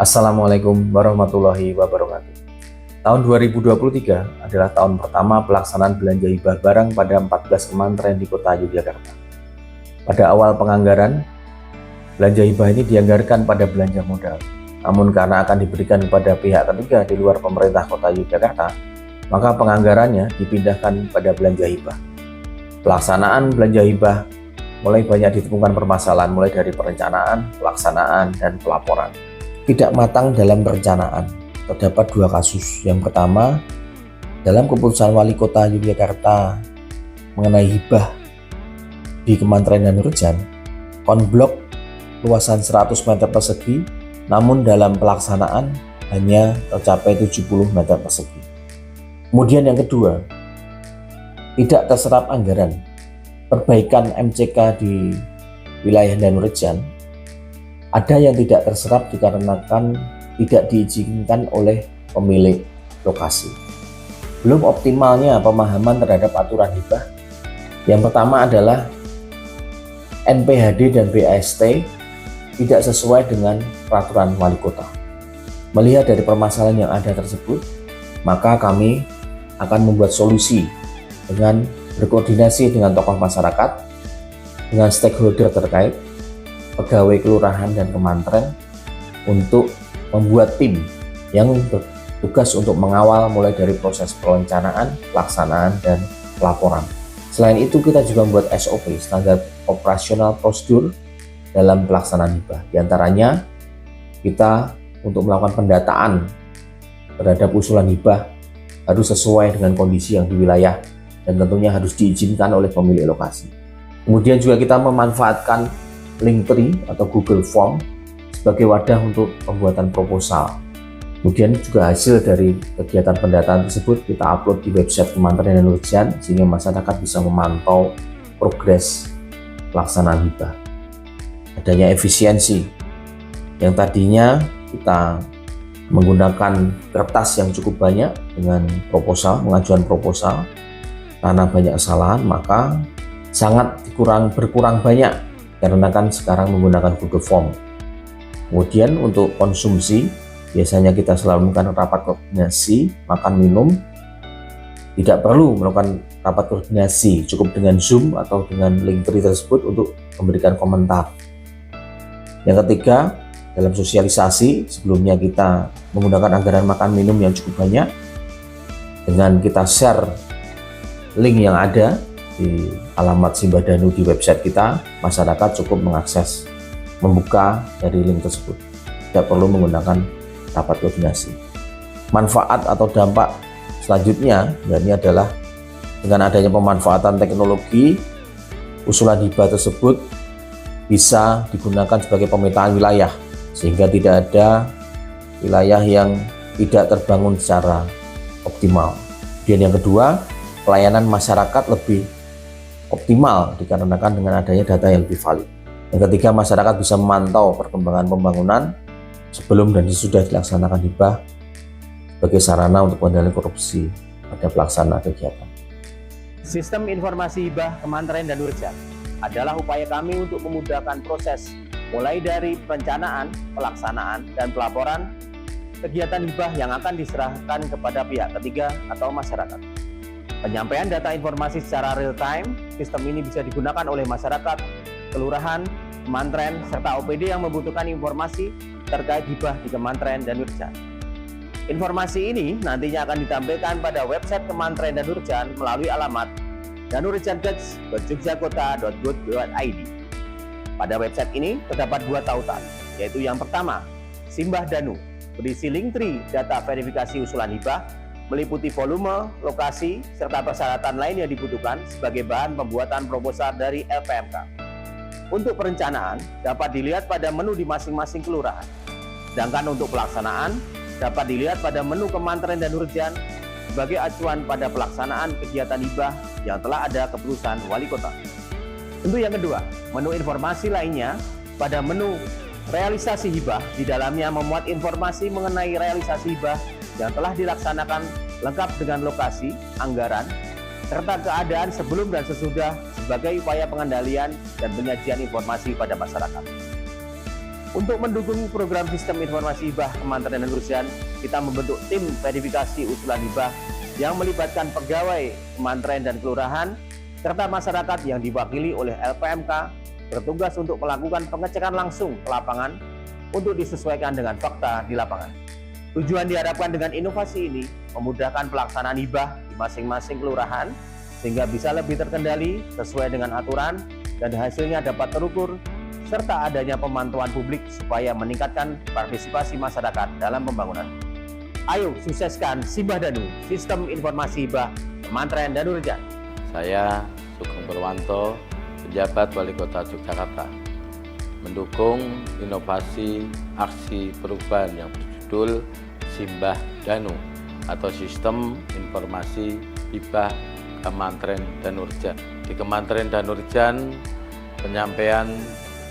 Assalamualaikum warahmatullahi wabarakatuh. Tahun 2023 adalah tahun pertama pelaksanaan belanja hibah barang pada 14 kementerian di Kota Yogyakarta. Pada awal penganggaran, belanja hibah ini dianggarkan pada belanja modal. Namun karena akan diberikan kepada pihak ketiga di luar pemerintah Kota Yogyakarta, maka penganggarannya dipindahkan pada belanja hibah. Pelaksanaan belanja hibah mulai banyak ditemukan permasalahan mulai dari perencanaan, pelaksanaan, dan pelaporan. Tidak matang dalam perencanaan. Terdapat dua kasus. Yang pertama, dalam keputusan Wali Kota Yogyakarta mengenai hibah di Kementerian Danurjan, konblok luasan 100 meter persegi, namun dalam pelaksanaan hanya tercapai 70 meter persegi. Kemudian yang kedua, tidak terserap anggaran perbaikan MCK di wilayah Danurjan. Ada yang tidak terserap dikarenakan tidak diizinkan oleh pemilik lokasi. Belum optimalnya pemahaman terhadap aturan hibah. Yang pertama adalah NPHD dan BAST tidak sesuai dengan peraturan wali kota. Melihat dari permasalahan yang ada tersebut, maka kami akan membuat solusi dengan berkoordinasi dengan tokoh masyarakat, dengan stakeholder terkait, pegawai kelurahan dan kementerian untuk membuat tim yang bertugas untuk mengawal mulai dari proses perencanaan, pelaksanaan, dan pelaporan. Selain itu kita juga membuat SOP, standar operasional prosedur dalam pelaksanaan hibah. Di antaranya kita untuk melakukan pendataan terhadap usulan hibah harus sesuai dengan kondisi yang di wilayah dan tentunya harus diizinkan oleh pemilik lokasi. Kemudian juga kita memanfaatkan Linktree atau Google Form sebagai wadah untuk pembuatan proposal. Kemudian juga hasil dari kegiatan pendataan tersebut kita upload di website Kementerian Danurjan sehingga masyarakat bisa memantau progres pelaksanaan hibah. Adanya efisiensi yang tadinya kita menggunakan kertas yang cukup banyak dengan proposal, pengajuan proposal, karena banyak kesalahan maka sangat berkurang banyak karena kan sekarang menggunakan Google Form. Kemudian untuk konsumsi, biasanya kita selalu melakukan rapat koordinasi, makan minum. Tidak perlu melakukan rapat koordinasi, cukup dengan Zoom atau dengan Linktree tersebut untuk memberikan komentar. Yang ketiga, dalam sosialisasi, sebelumnya kita menggunakan anggaran makan minum yang cukup banyak. Dengan kita share link yang ada di alamat Simbadanu di website kita, masyarakat cukup mengakses, membuka dari link tersebut. Tidak perlu menggunakan rapat koordinasi. Manfaat atau dampak selanjutnya ini adalah dengan adanya pemanfaatan teknologi, usulan hibah tersebut bisa digunakan sebagai pemetaan wilayah sehingga tidak ada wilayah yang tidak terbangun secara optimal. Dan yang kedua, pelayanan masyarakat lebih optimal dikarenakan dengan adanya data yang lebih valid. Yang ketiga, masyarakat bisa memantau perkembangan pembangunan sebelum dan sesudah dilaksanakan hibah sebagai sarana untuk pengendalian korupsi pada pelaksanaan kegiatan. Sistem informasi hibah Kementerian Danurjan adalah upaya kami untuk memudahkan proses mulai dari perencanaan, pelaksanaan, dan pelaporan kegiatan hibah yang akan diserahkan kepada pihak ketiga atau masyarakat. Penyampaian data informasi secara real time, sistem ini bisa digunakan oleh masyarakat, kelurahan, kementerian, serta OPD yang membutuhkan informasi terkait hibah di Kementerian Danurjan. Informasi ini nantinya akan ditampilkan pada website Kementerian Danurjan melalui alamat danurjangkets.jogjagota.go.id. Pada website ini terdapat dua tautan, yaitu yang pertama, Simbah Danu, berisi Linktree data verifikasi usulan hibah, meliputi volume, lokasi, serta persyaratan lain yang dibutuhkan sebagai bahan pembuatan proposal dari LPMK. Untuk perencanaan, dapat dilihat pada menu di masing-masing kelurahan. Sedangkan untuk pelaksanaan, dapat dilihat pada menu Kementerian Danurjan sebagai acuan pada pelaksanaan kegiatan hibah yang telah ada keputusan wali kota. Untuk yang kedua, menu informasi lainnya pada menu realisasi hibah, di dalamnya memuat informasi mengenai realisasi hibah yang telah dilaksanakan lengkap dengan lokasi, anggaran, serta keadaan sebelum dan sesudah sebagai upaya pengendalian dan penyajian informasi pada masyarakat. Untuk mendukung program sistem informasi hibah Kementerian dan Urjan, kita membentuk tim verifikasi usulan hibah yang melibatkan pegawai kementerian dan kelurahan serta masyarakat yang diwakili oleh LPMK bertugas untuk melakukan pengecekan langsung ke lapangan untuk disesuaikan dengan fakta di lapangan. Tujuan diharapkan dengan inovasi ini memudahkan pelaksanaan hibah di masing-masing kelurahan sehingga bisa lebih terkendali sesuai dengan aturan dan hasilnya dapat terukur serta adanya pemantauan publik supaya meningkatkan partisipasi masyarakat dalam pembangunan. Ayo sukseskan Simbah Danu, Sistem Informasi Hibah Kementerian dan Urjan. Saya Sugeng Purwanto, penjabat Wali Kota Yogyakarta, mendukung inovasi aksi perubahan yang berjudul Simbah Danu atau Sistem Informasi Hibah Kementerian dan Urjan. Di Kementerian dan Urjan, penyampaian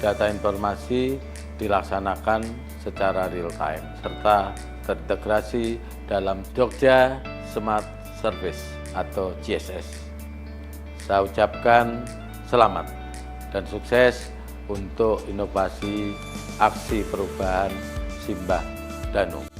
data informasi dilaksanakan secara real time serta terintegrasi dalam Jogja Smart Service atau JSS. Saya ucapkan selamat dan sukses untuk inovasi aksi perubahan Simbah Danu.